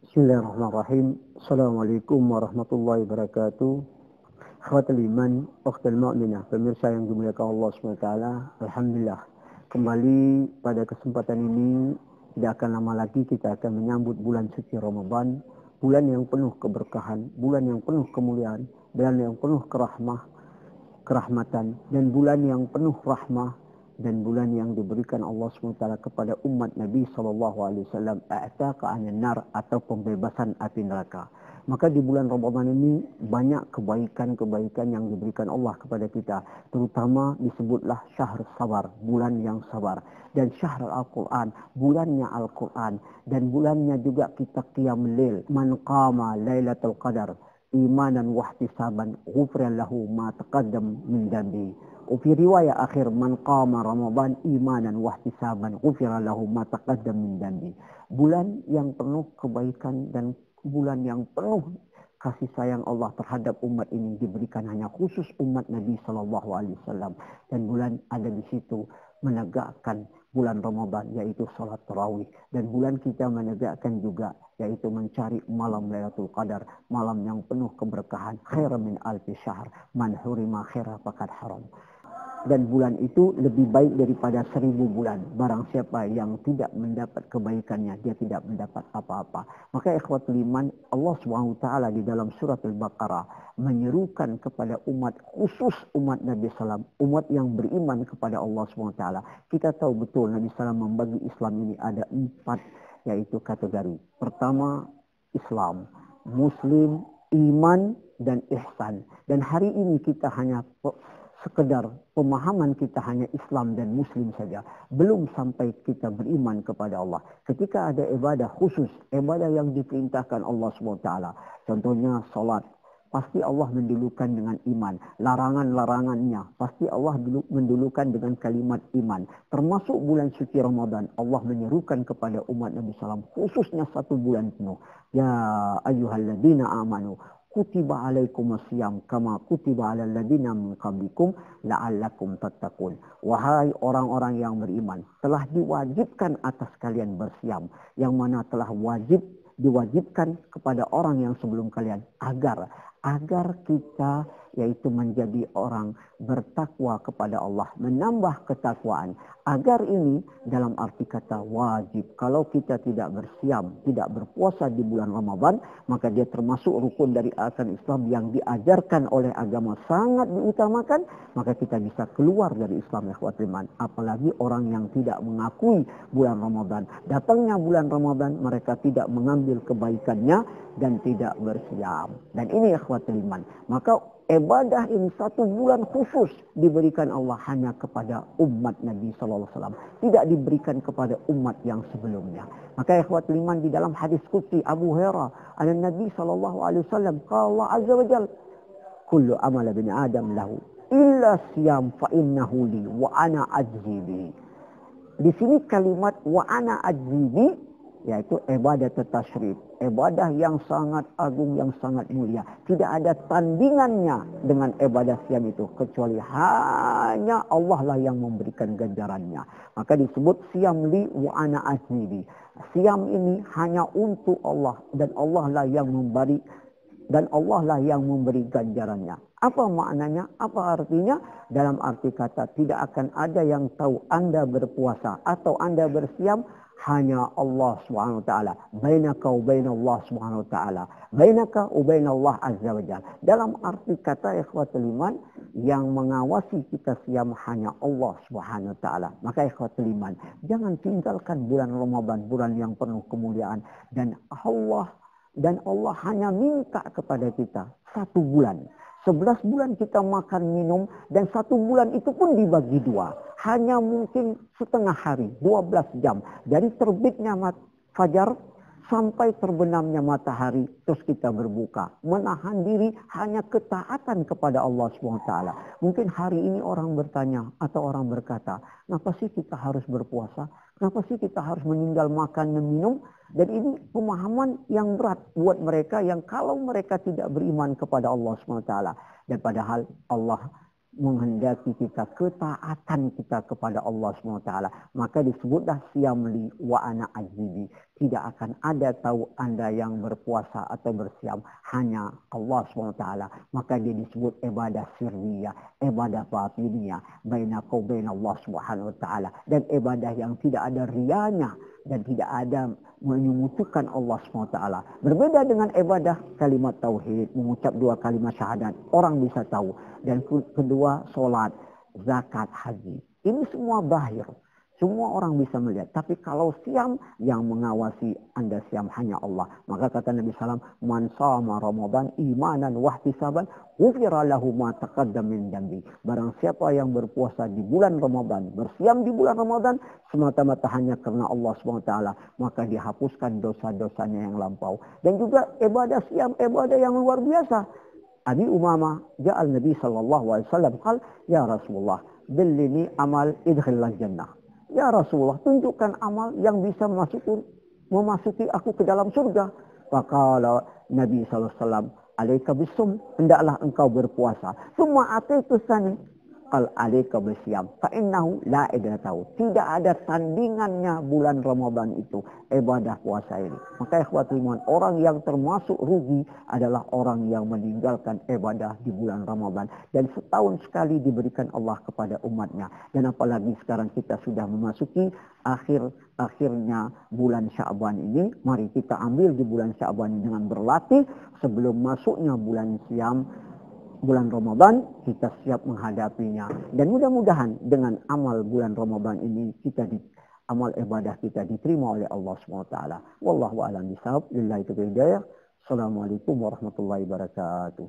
Bismillahirrahmanirrahim. Assalamualaikum warahmatullahi wabarakatuh. Akhwatul iman, ukhtul mu'minah, pemirsa yang dimuliakan Allah SWT. Alhamdulillah, kembali pada kesempatan ini tidak akan lama lagi kita akan menyambut bulan suci Ramadan, bulan yang penuh keberkahan, bulan yang penuh kemuliaan, bulan yang penuh kerahmatan, dan bulan yang penuh rahmah, dan bulan yang diberikan Allah SWT kepada umat Nabi SAW, a'taqa anin nar, atau pembebasan api neraka. Maka di bulan Ramadan ini banyak kebaikan-kebaikan yang diberikan Allah kepada kita. Terutama disebutlah syahr sabar, bulan yang sabar. Dan syahr Al-Quran, bulannya Al-Quran. Dan bulannya juga kita qiyamul lail. Man qama lailatul qadar imanan wahtisaban ghufran lahu ma taqaddam min dambi. Fi riwayat akhir, man qama Ramadan imanan wahtisaban ghufira lahu ma taqaddam min dambi. Bulan yang penuh kebaikan dan bulan yang penuh kasih sayang Allah terhadap umat ini diberikan hanya khusus umat Nabi SAW. Dan bulan ada di situ menegakkan bulan Ramadan, yaitu salat tarawih. Dan bulan kita menegakkan juga, yaitu mencari malam Lailatul Qadar, malam yang penuh keberkahan. Khairan min alfi syahr, man hurima khaira faqad haram. Dan bulan itu lebih baik daripada 1000 bulan. Barang siapa yang tidak mendapat kebaikannya, dia tidak mendapat apa-apa. Maka ikhwatul iman, Allah SWT di dalam surat Al-Baqarah menyerukan kepada umat, khusus umat Nabi SAW, umat yang beriman kepada Allah SWT. Kita tahu betul Nabi SAW membagi Islam ini ada 4, yaitu kategori. Pertama, Islam, Muslim, iman, dan ihsan. Dan hari ini kita hanya sekedar pemahaman kita hanya Islam dan Muslim saja. Belum sampai kita beriman kepada Allah. Ketika ada ibadah khusus, ibadah yang diperintahkan Allah SWT. Contohnya salat. Pasti Allah mendulukan dengan iman. Larangan-larangannya pasti Allah mendulukan dengan kalimat iman. Termasuk bulan suci Ramadan, Allah menyerukan kepada umat Nabi SAW, khususnya 1 bulan penuh. Ya ayyuhalladzina amanu kutiba alaikumusiyam kama kutiba alal ladzina min qablikum la'allakum tattaqun. Wahai orang-orang yang beriman, telah diwajibkan atas kalian bersiam, yang mana telah diwajibkan kepada orang yang sebelum kalian, agar kita yaitu menjadi orang bertakwa kepada Allah, menambah ketakwaan. Agar ini dalam arti kata wajib. Kalau kita tidak bersiam, tidak berpuasa di bulan Ramadan, maka dia termasuk rukun dari arkan Islam yang diajarkan oleh agama sangat diutamakan, maka kita bisa keluar dari Islam, ikhwatul iman. Apalagi orang yang tidak mengakui bulan Ramadan. Datangnya bulan Ramadan, mereka tidak mengambil kebaikannya dan tidak bersiam. Dan ini ikhwatul iman. Maka ibadah ini 1 bulan khusus diberikan Allah hanya kepada umat Nabi SAW. Tidak diberikan kepada umat yang sebelumnya. Maka ikhwatul iman, di dalam hadis qudsi Abu Hurairah, Nabi SAW, qala Allah azza wa jalla, kullu amal bin Adam lahu illa siyam fa innahu li wa ana ajzi bihi. Di sini kalimat wa ana ajzi bihi, yaitu ibadah tasyrik, ibadah yang sangat agung, yang sangat mulia. Tidak ada tandingannya dengan ibadah siam itu, kecuali hanya Allah lah yang memberikan ganjarannya. Maka disebut siam li wa ana asnibi. Siam ini hanya untuk Allah, dan Allah lah yang memberi, dan Allah lah yang memberi ganjarannya. Apa maknanya? Apa artinya? Dalam arti kata, tidak akan ada yang tahu Anda berpuasa atau Anda bersiam, hanya Allah SWT. Bainaka wa bainallah SWT. Bainaka wa bainallah azza wa jalla. Dalam arti kata ikhwatul iman, yang mengawasi kita siam hanya Allah SWT. Maka ikhwatul iman, jangan tinggalkan bulan Ramadan, bulan yang penuh kemuliaan. Dan Allah hanya minta kepada kita 1 bulan. 11 bulan kita makan minum, dan 1 bulan itu pun dibagi 2. Hanya mungkin setengah hari, 12 jam. Dari terbitnya fajar sampai terbenamnya matahari, terus kita berbuka. Menahan diri hanya ketaatan kepada Allah SWT. Mungkin hari ini orang bertanya atau orang berkata, kenapa sih kita harus berpuasa? Kenapa sih kita harus meninggal makan dan minum? Dan ini pemahaman yang berat buat mereka yang kalau mereka tidak beriman kepada Allah SWT. Dan padahal Allah menghendaki kita ketaatan kita kepada Allah SWT. Maka disebutlah siam li wa ana ajibi. tidak akan ada tahu Anda yang berpuasa atau bersiam, hanya Allah SWT. Maka dia disebut ibadah sirriyah, ibadah batiniyah, bainakum bain Allah Subhanahu wa taala, dan ibadah yang tidak ada rianya dan tidak ada menyekutukan Allah SWT. Berbeda dengan ibadah kalimat tauhid, mengucap 2 kalimat syahadat, orang bisa tahu. Dan kedua, solat, zakat, haji. Ini semua bahir. Semua orang bisa melihat. Tapi kalau siam, yang mengawasi Anda siam hanya Allah. Maka kata Nabi SAW, man sama Ramadan imanan wahtisaban, ghufira lahu ma taqaddam min dambi. Barang siapa yang berpuasa di bulan Ramadan, bersiam di bulan Ramadan, semata-mata hanya karena Allah SWT, maka dihapuskan dosa-dosanya yang lampau. Dan juga ibadah siam, ibadah yang luar biasa. Abi Umamah, ja'al Nabi SAW, qal, ya Rasulullah, dillini amal idkhilal jannah. Ya Rasulullah, tunjukkan amal yang bisa memasuki aku ke dalam surga. Faqala Nabi SAW, alaika bisum, hendaklah engkau berpuasa. Summa ataitu tsani, qal alaika bisyam, fa innahu la idratahu. Tidak ada tandingannya bulan Ramadan itu, ibadah puasa ini. Maka ikhwatul iman, orang yang termasuk rugi adalah orang yang meninggalkan ibadah di bulan Ramadan. Dan setahun sekali diberikan Allah kepada umatnya. Dan apalagi sekarang kita sudah memasuki akhirnya bulan Sya'ban ini. Mari kita ambil di bulan Sya'ban ini dengan berlatih sebelum masuknya bulan Syam, bulan Ramadan, kita siap menghadapinya. Dan mudah-mudahan dengan amal bulan Ramadan ini amal ibadah kita diterima oleh Allah SWT. Wallahu a'lam bishawab. Lillahi taufiq hidayah. Assalamualaikum warahmatullahi wabarakatuh.